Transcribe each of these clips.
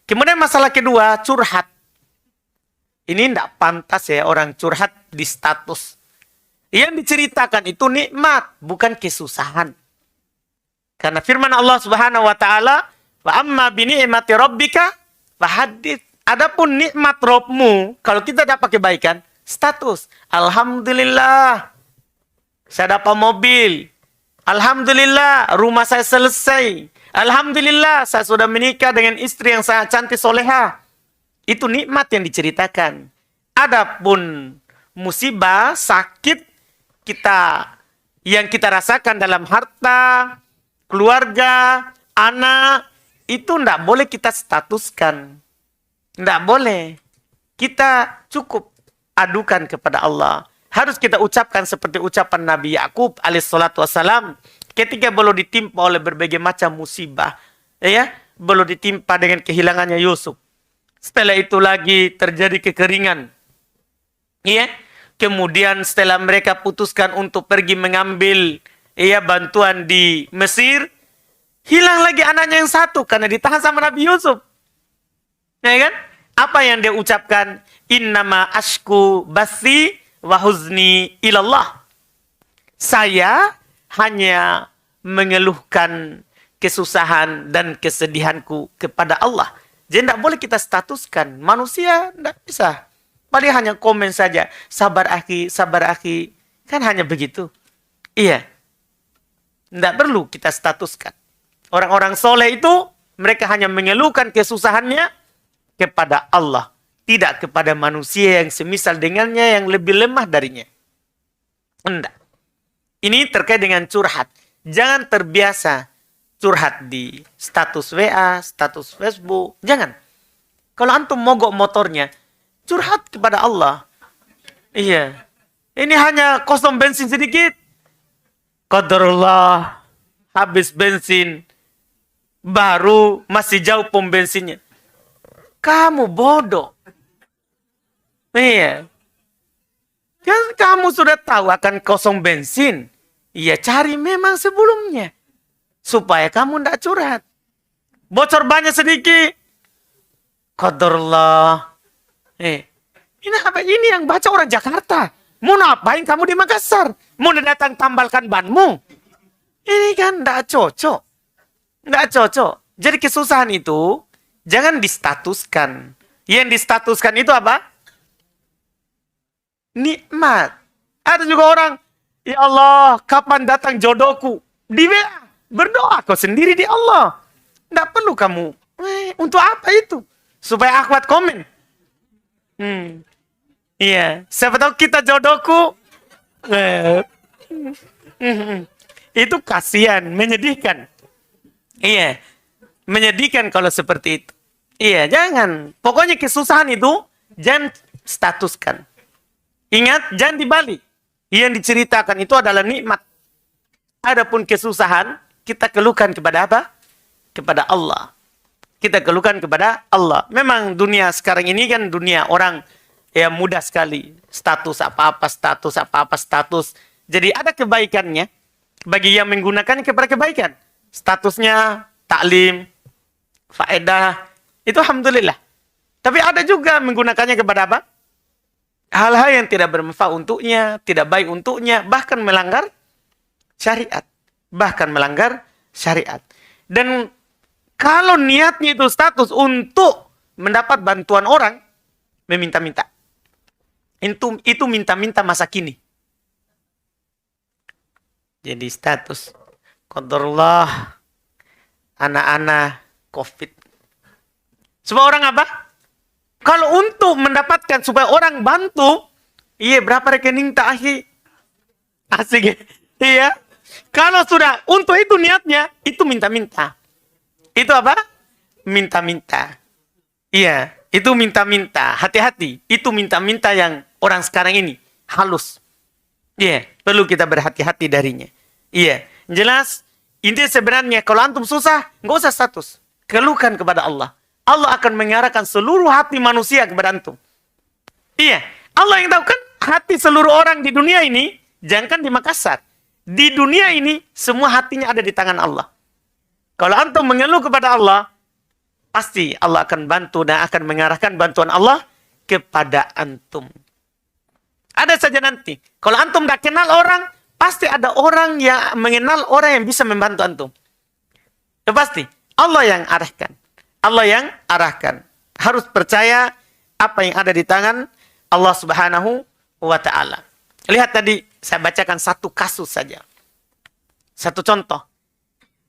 Kemudian masalah kedua, curhat. Ini tidak pantas ya orang curhat di status. Yang diceritakan itu nikmat, bukan kesusahan. Karena firman Allah Subhanahu wa taala, "Wa amma bi ni'mati rabbika fahaddits." Adapun nikmat Rabbmu, kalau kita dapat kebaikan, status. Alhamdulillah, saya dapat mobil. Alhamdulillah, rumah saya selesai. Alhamdulillah, saya sudah menikah dengan istri yang sangat cantik soleha. Itu nikmat yang diceritakan. Adapun musibah, sakit yang kita rasakan dalam harta, keluarga, anak, itu tidak boleh kita statuskan. Tidak boleh. Kita cukup adukan kepada Allah. Harus kita ucapkan seperti ucapan Nabi Yakub alaihissalatu wassalam ketika belum ditimpa oleh berbagai macam musibah. Ya, belum ditimpa dengan kehilangannya Yusuf. Setelah itu lagi terjadi kekeringan. Ya, kemudian setelah mereka putuskan untuk pergi mengambil bantuan di Mesir, hilang lagi anaknya yang satu karena ditahan sama Nabi Yusuf. Ya kan? Apa yang dia ucapkan? Innama ashku basi wa huzni ilallah. Saya hanya mengeluhkan kesusahan dan kesedihanku kepada Allah. Jadi tidak boleh kita statuskan. Manusia tidak bisa. Paling hanya komen saja. Sabar akhi, sabar akhi. Kan hanya begitu. Iya. Tidak perlu kita statuskan. Orang-orang soleh itu, mereka hanya mengeluhkan kesusahannya kepada Allah. Tidak kepada manusia yang semisal dengannya yang lebih lemah darinya. Tidak. Ini terkait dengan curhat. Jangan terbiasa curhat di status WA, status Facebook. Jangan. Kalau antum mogok motornya, curhat kepada Allah. Iya. Ini hanya kosong bensin sedikit. Qadarullah. Habis bensin. Baru masih jauh pom bensinnya. Kamu bodoh. Iya. Kan kamu sudah tahu akan kosong bensin. Iya, cari memang sebelumnya. Supaya kamu tidak curhat. Bocor banyak sedikit. Qadarullah. Ini apa? Ini yang baca orang Jakarta. Mau ngapain kamu di Makassar? Mau datang tambalkan banmu? Ini kan tidak cocok. Tidak cocok. Jadi kesusahan itu jangan distatuskan. Yang distatuskan itu apa? Nikmat. Ada juga orang, ya Allah, kapan datang jodohku? Di WA. Berdoa kau sendiri di Allah. Tidak perlu kamu. Untuk apa itu? Supaya akhwat komen. Iya. Siapa tahu kita jodohku. Itu kasihan, menyedihkan. Iya. Menyedihkan kalau seperti itu. Iya, jangan. Pokoknya kesusahan itu jangan statuskan. Ingat, jangan dibalik. Yang diceritakan itu adalah nikmat. Adapun kesusahan, kita keluhkan kepada apa? Kepada Allah. Kita keluhkan kepada Allah. Memang dunia sekarang ini kan dunia orang ya mudah sekali. Status apa-apa, status apa-apa, status. Jadi ada kebaikannya bagi yang menggunakannya kepada kebaikan. Statusnya taklim, faedah, itu alhamdulillah. Tapi ada juga menggunakannya kepada apa? Hal-hal yang tidak bermanfaat untuknya, tidak baik untuknya, bahkan melanggar syariat. Bahkan melanggar syariat. Dan kalau niatnya itu status untuk mendapat bantuan orang, meminta-minta. Itu minta-minta masa kini. Jadi status. Qadarullah, anak-anak COVID. Semua orang apa? Kalau untuk mendapatkan supaya orang bantu, iya berapa rekening tak akhi? Asik ya? Iya. Kalau sudah untuk itu niatnya, itu minta-minta. Itu apa? Minta-minta. Iya, itu minta-minta. Hati-hati. Itu minta-minta yang orang sekarang ini halus. Iya, perlu kita berhati-hati darinya. Iya, jelas. Intinya sebenarnya kalau antum susah, nggak usah status. Keluhkan kepada Allah. Allah akan mengarahkan seluruh hati manusia kepada antum. Iya, Allah yang tahu kan hati seluruh orang di dunia ini, jangankan di Makassar. Di dunia ini, semua hatinya ada di tangan Allah. Kalau antum mengeluh kepada Allah, pasti Allah akan bantu dan akan mengarahkan bantuan Allah kepada antum. Ada saja nanti. Kalau antum tidak kenal orang, pasti ada orang yang mengenal orang yang bisa membantu antum. Itu pasti. Allah yang arahkan. Allah yang arahkan. Harus percaya apa yang ada di tangan Allah Subhanahu wa Ta'ala. Lihat tadi, saya bacakan satu kasus saja. Satu contoh.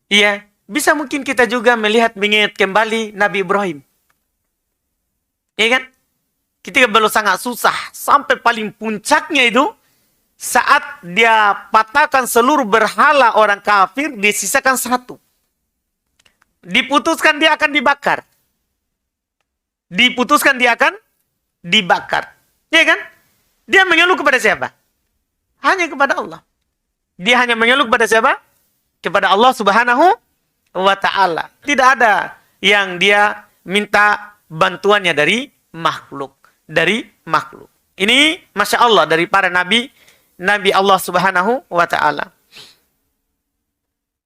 Iya, bisa mungkin kita juga mengingat kembali Nabi Ibrahim. Iya kan? Ketika beliau sangat susah, sampai paling puncaknya itu, saat dia patahkan seluruh berhala orang kafir, disisakan satu. Diputuskan dia akan dibakar. Diputuskan dia akan dibakar. Iya kan? Dia mengeluh kepada siapa? Hanya kepada Allah. Dia hanya mengeluh kepada siapa? Kepada Allah Subhanahu wa Ta'ala. Tidak ada yang dia minta bantuannya dari makhluk. Dari makhluk. Ini Masya Allah dari para nabi Allah Subhanahu wa Ta'ala.